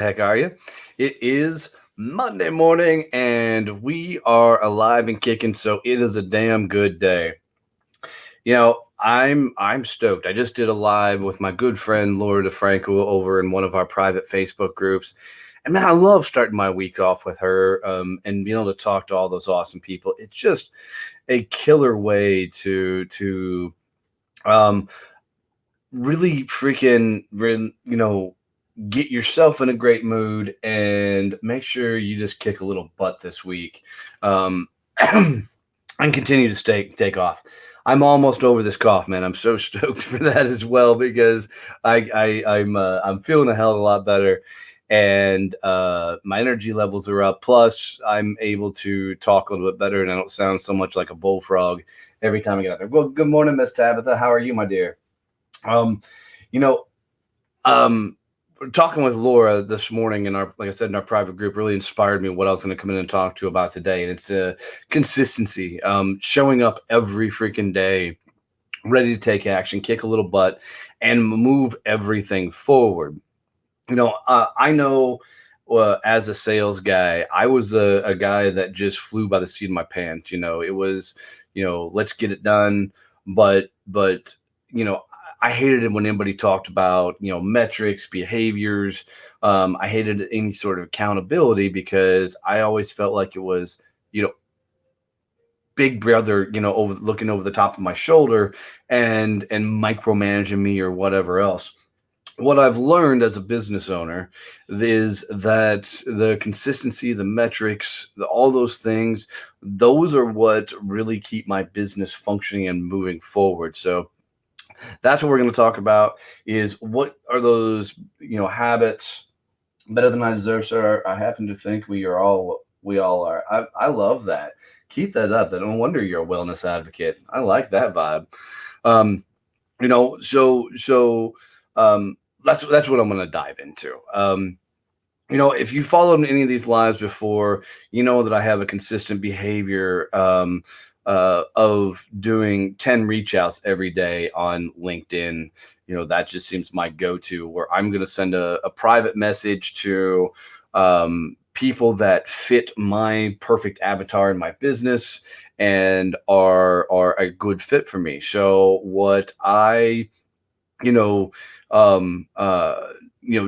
Heck are you? It is Monday morning and we are alive and kicking, so it is a damn good day. I'm stoked. I just did a live with my good friend Laura DeFranco over in one of our private Facebook groups. And man, I love starting my week off with her and being able to talk to all those awesome people. It's just a killer way to um, really get yourself in a great mood and make sure you just kick a little butt this week, um, and continue to take off. I'm almost over this cough, man. I'm so stoked for that as well because I'm feeling a hell of a lot better, and my energy levels are up. Plus, I'm able to talk a little bit better, and I don't sound so much like a bullfrog every time I get out there. Well, good morning, Miss Tabitha. How are you, my dear? Um, you know, um, Talking with Laura this morning in our, like I said, in our private group, really inspired me what I was going to come in and talk to you about today. And it's consistency, showing up every freaking day, ready to take action, kick a little butt, and move everything forward. I know. As a sales guy, I was a guy that just flew by the seat of my pants. It was, let's get it done. But you know, I hated it when anybody talked about metrics, behaviors. I hated any sort of accountability because I always felt like it was you know big brother, over looking over the top of my shoulder and micromanaging me or whatever else. What I've learned as a business owner is that the consistency, the metrics, all those things, those are what really keep my business functioning and moving forward. So that's what we're going to talk about is what are those, habits better than I deserve, sir. I happen to think we all are. I love that. Keep that up. No wonder you're a wellness advocate. I like that vibe. Um, so that's what I'm going to dive into. If you followed any of these lives before, you know that I have a consistent behavior of doing 10 reach outs every day on LinkedIn. That just seems my go to, where I'm going to send a private message to people that fit my perfect avatar in my business and are a good fit for me. So, what I you know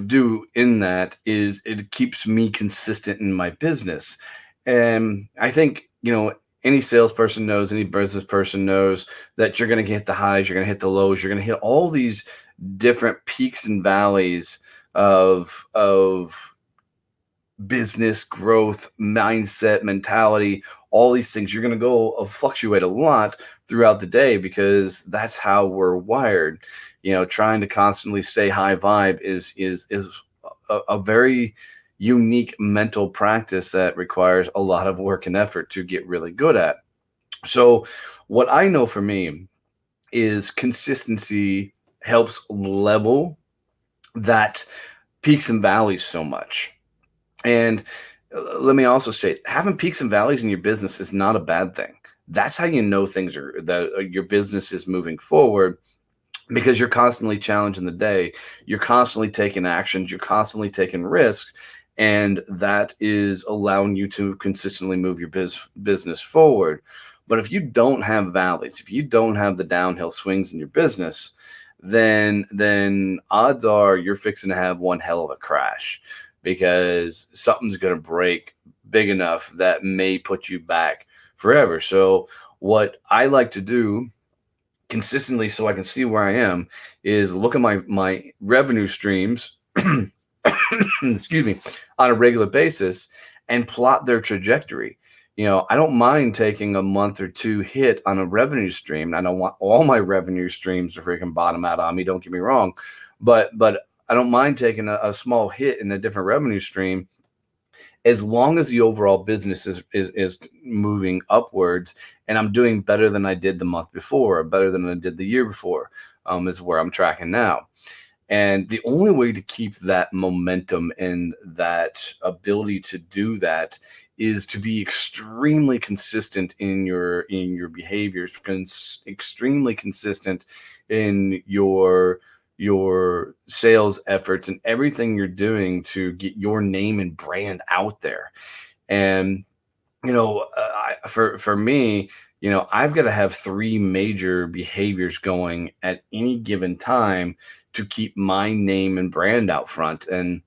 do in that is it keeps me consistent in my business. And I think any salesperson knows, any business person knows that you're going to hit the highs, you're going to hit the lows, you're going to hit all these different peaks and valleys of business growth, mindset, mentality, all these things. You're going to go fluctuate a lot throughout the day because that's how we're wired. Trying to constantly stay high vibe is a very unique mental practice that requires a lot of work and effort to get really good at. So what I know for me is consistency helps level that peaks and valleys so much. And let me also state, having peaks and valleys in your business is not a bad thing. That's how you know things are that your business is moving forward, because you're constantly challenging the day, you're constantly taking actions, you're constantly taking risks, and that is allowing you to consistently move your business forward. But if you don't have valleys, if you don't have the downhill swings in your business, then odds are you're fixing to have one hell of a crash, because something's going to break big enough that may put you back forever. So what I like to do consistently, so I can see where I am, is look at my revenue streams excuse me, on a regular basis, and plot their trajectory. I don't mind taking a month or two hit on a revenue stream. I don't want all my revenue streams to freaking bottom out on me, don't get me wrong, but I don't mind taking a small hit in a different revenue stream, as long as the overall business is moving upwards, and I'm doing better than I did the month before, or better than I did the year before, is where I'm tracking now. And the only way to keep that momentum and that ability to do that is to be extremely consistent in your behaviors, extremely consistent in your sales efforts and everything you're doing to get your name and brand out there. And for me, I've got to have three major behaviors going at any given time to keep my name and brand out front. And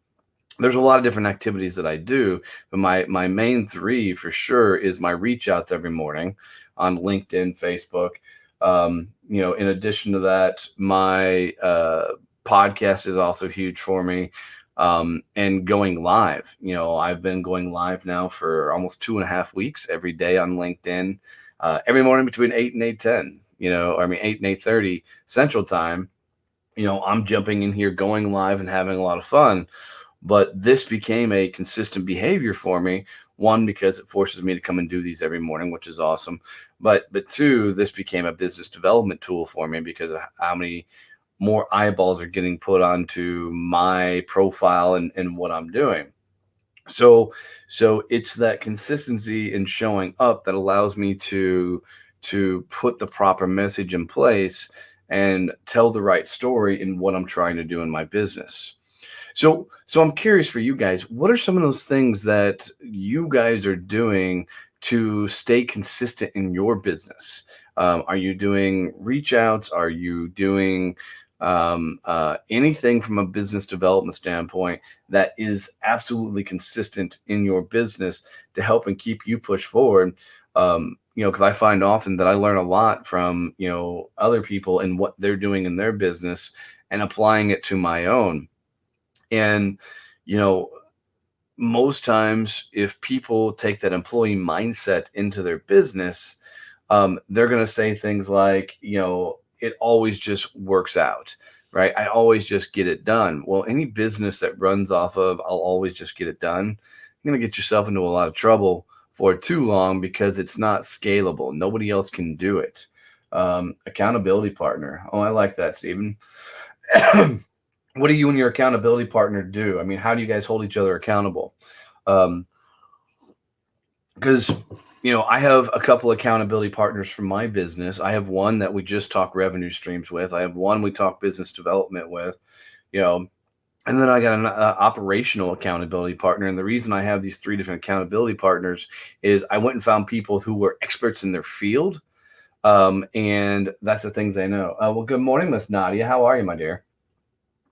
there's a lot of different activities that I do, but my main three for sure is my reach outs every morning on LinkedIn, Facebook. In addition to that, my podcast is also huge for me. And going live. I've been going live now for almost 2.5 weeks every day on LinkedIn, every morning between 8 and 8:10. I mean 8 and 8:30 Central Time. I'm jumping in here, going live, and having a lot of fun. But this became a consistent behavior for me. One, because it forces me to come and do these every morning, which is awesome. But two, this became a business development tool for me because of how many more eyeballs are getting put onto my profile and what I'm doing. So it's that consistency in showing up that allows me to put the proper message in place and tell the right story in what I'm trying to do in my business. So I'm curious for you guys, what are some of those things that you guys are doing to stay consistent in your business? Are you doing reach outs? Are you doing anything from a business development standpoint that is absolutely consistent in your business to help and keep you push forward? Because I find often that I learn a lot from, other people and what they're doing in their business and applying it to my own. And, you know, most times, if people take that employee mindset into their business, they're going to say things like, it always just works out, right? I always just get it done. Well, any business that runs off of, I'll always just get it done, you're going to get yourself into a lot of trouble for too long because it's not scalable. Nobody else can do it. Accountability partner. Oh, I like that, Stephen. What do you and your accountability partner do? I mean, how do you guys hold each other accountable? Um, because I have a couple accountability partners from my business. I have one that we just talk revenue streams with. I have one we talk business development with. You know, and then I got an operational accountability partner. And the reason I have these three different accountability partners is I went and found people who were experts in their field. And that's the things they know. Well, good morning, Miss Nadia. How are you, my dear?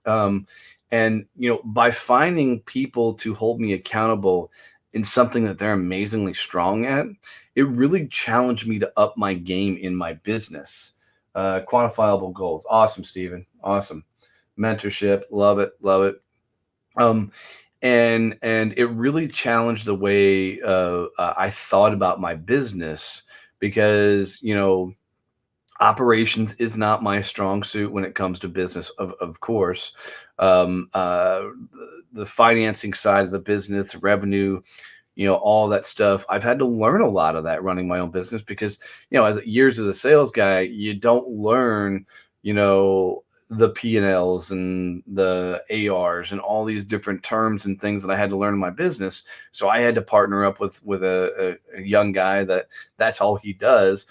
Um, and by finding people to hold me accountable in something that they're amazingly strong at, it really challenged me to up my game in my business. Quantifiable goals. Awesome, Stephen. Awesome. Mentorship. Love it. Love it. Um, and it really challenged the way I thought about my business because, operations is not my strong suit when it comes to business, of course. The financing side of the business, revenue, all that stuff. I've had to learn a lot of that running my own business because, as years as a sales guy, you don't learn, the P&Ls and the ARs and all these different terms and things that I had to learn in my business. So I had to partner up with a young guy that's all he does.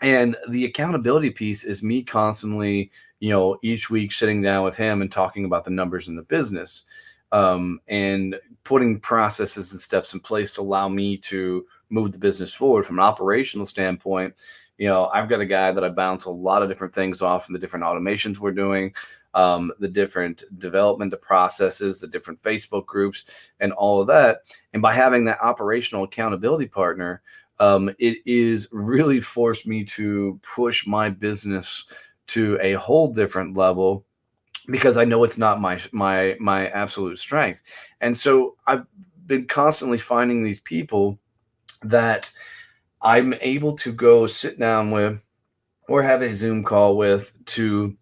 And the accountability piece is me constantly, each week sitting down with him and talking about the numbers in the business, and putting processes and steps in place to allow me to move the business forward from an operational standpoint. I've got a guy that I bounce a lot of different things off from the different automations we're doing, the different development of processes, the different Facebook groups, and all of that. And by having that operational accountability partner, it is really forced me to push my business to a whole different level because I know it's not my absolute strength. And so I've been constantly finding these people that I'm able to go sit down with or have a Zoom call with to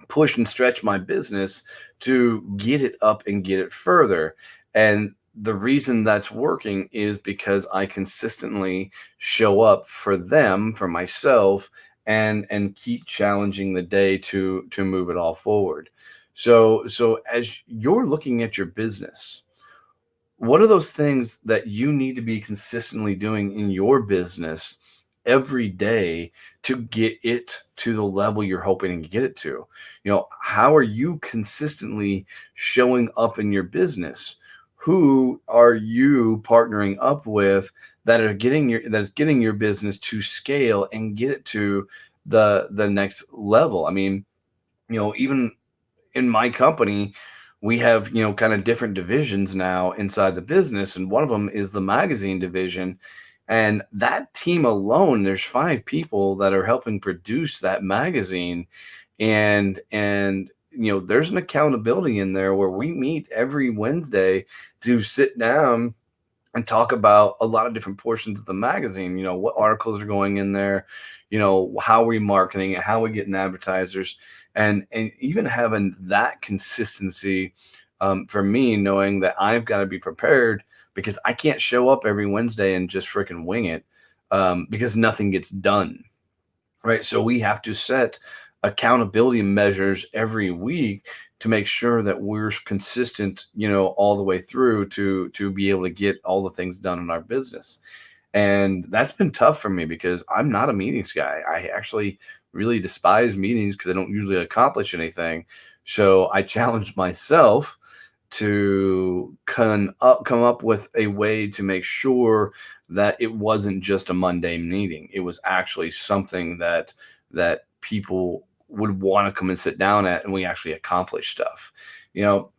push and stretch my business to get it up and get it further. And the reason that's working is because I consistently show up for them, for myself, and keep challenging the day to move it all forward. So as you're looking at your business, what are those things that you need to be consistently doing in your business every day to get it to the level you're hoping to get it to? How are you consistently showing up in your business? Who are you partnering up with that is getting your business to scale and get it to the next level? I mean, even in my company, we have, kind of different divisions now inside the business. And one of them is the magazine division. And that team alone, there's 5 people that are helping produce that magazine. And there's an accountability in there where we meet every Wednesday to sit down and talk about a lot of different portions of the magazine. What articles are going in there, how we marketing it, how we getting advertisers, and even having that consistency, for me, knowing that I've got to be prepared because I can't show up every Wednesday and just freaking wing it, because nothing gets done. Right. So we have to set accountability measures every week to make sure that we're consistent, all the way through to be able to get all the things done in our business. And that's been tough for me because I'm not a meetings guy. I actually really despise meetings because I don't usually accomplish anything. So I challenged myself to come up with a way to make sure that it wasn't just a mundane meeting. It was actually something that people would want to come and sit down at, and we actually accomplish stuff. You know,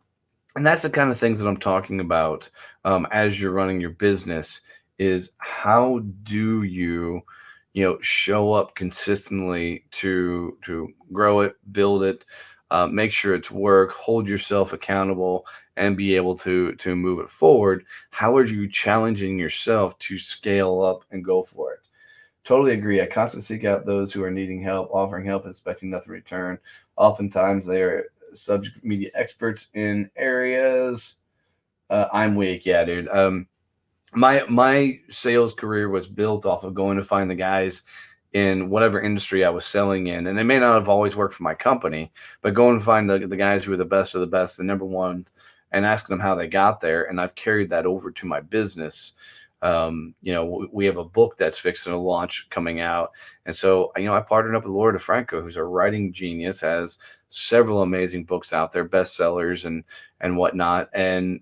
and that's the kind of things that I'm talking about, as you're running your business. Is how do you, show up consistently to grow it, build it, make sure it's work, hold yourself accountable, and be able to move it forward. How are you challenging yourself to scale up and go for it? Totally agree. I constantly seek out those who are needing help, offering help, and expecting nothing in return. Oftentimes, they are subject media experts in areas I'm weak. Yeah, dude. My sales career was built off of going to find the guys in whatever industry I was selling in, and they may not have always worked for my company, but go and find the guys who are the best of the best, the number one, and asking them how they got there. And I've carried that over to my business. We have a book that's fixing to launch coming out, and so I partnered up with Laura DeFranco, who's a writing genius, has several amazing books out there, bestsellers and whatnot, and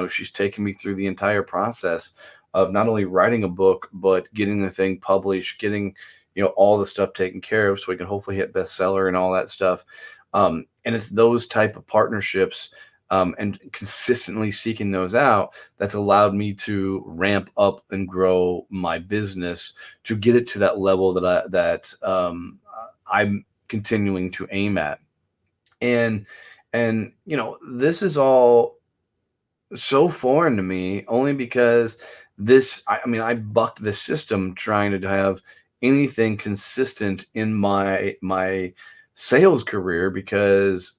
she's taken me through the entire process of not only writing a book but getting the thing published, getting all the stuff taken care of so we can hopefully hit bestseller and all that stuff. And it's those type of partnerships, and consistently seeking those out, that's allowed me to ramp up and grow my business to get it to that level I'm continuing to aim at. And this is all so foreign to me only because I mean, I bucked the system trying to have anything consistent in my sales career because,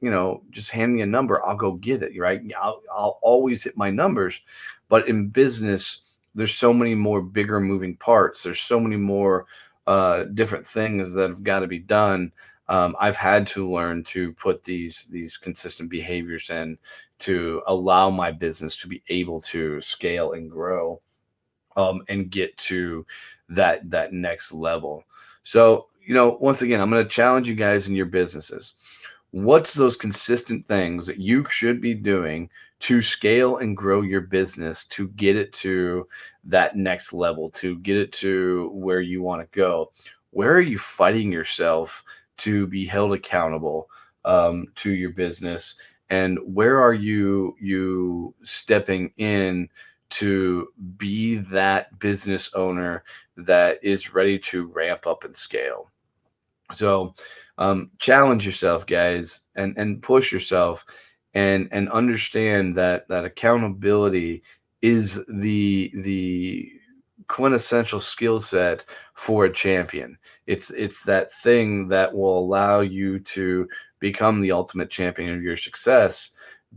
just hand me a number, I'll go get it, right? I'll always hit my numbers. But in business, there's so many more bigger moving parts. There's so many more different things that have got to be done. I've had to learn to put these consistent behaviors in to allow my business to be able to scale and grow, and get to that next level. So, once again, I'm going to challenge you guys in your businesses. What's those consistent things that you should be doing to scale and grow your business to get it to that next level, to get it to where you want to go? Where are you fighting yourself to be held accountable, to your business? And where are you stepping in to be that business owner that is ready to ramp up and scale? So, challenge yourself, guys, and push yourself, and understand that accountability is the quintessential skill set for a champion. It's that thing that will allow you to become the ultimate champion of your success.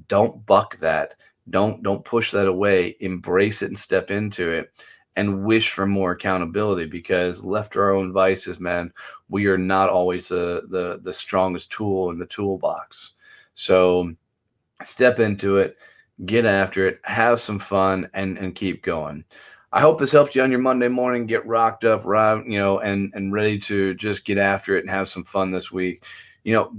Don't buck that. Don't push that away. Embrace it and step into it, and wish for more accountability, because left to our own vices, man, we are not always the strongest tool in the toolbox. So step into it, get after it, have some fun, and keep going. I hope this helped you on your Monday morning, get rocked up, right, and ready to just get after it and have some fun this week.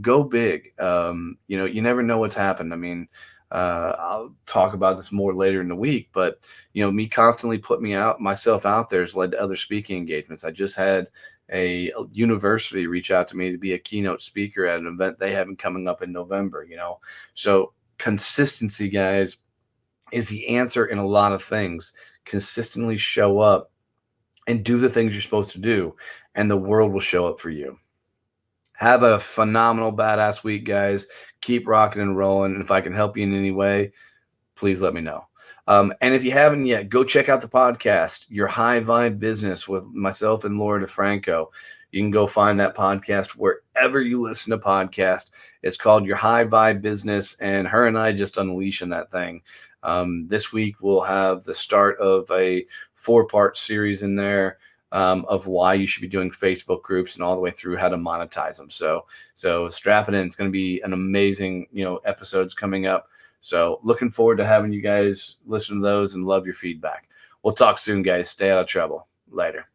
Go big. You never know what's happened. I mean, I'll talk about this more later in the week, but me constantly put myself out there has led to other speaking engagements. I just had a university reach out to me to be a keynote speaker at an event they have coming up in November. So consistency, guys, is the answer in a lot of things. Consistently show up and do the things you're supposed to do, and the world will show up for you. Have a phenomenal, badass week, guys. Keep rocking and rolling. And if I can help you in any way, please let me know. And if you haven't yet, go check out the podcast, Your High Vibe Business, with myself and Laura DeFranco. You can go find that podcast wherever you listen to podcasts. It's called Your High Vibe Business, and her and I just unleashing that thing. This week we'll have the start of a 4-part series in there of why you should be doing Facebook groups and all the way through how to monetize them. So strap it in. It's going to be an amazing, episodes coming up. So looking forward to having you guys listen to those and love your feedback. We'll talk soon, guys. Stay out of trouble. Later.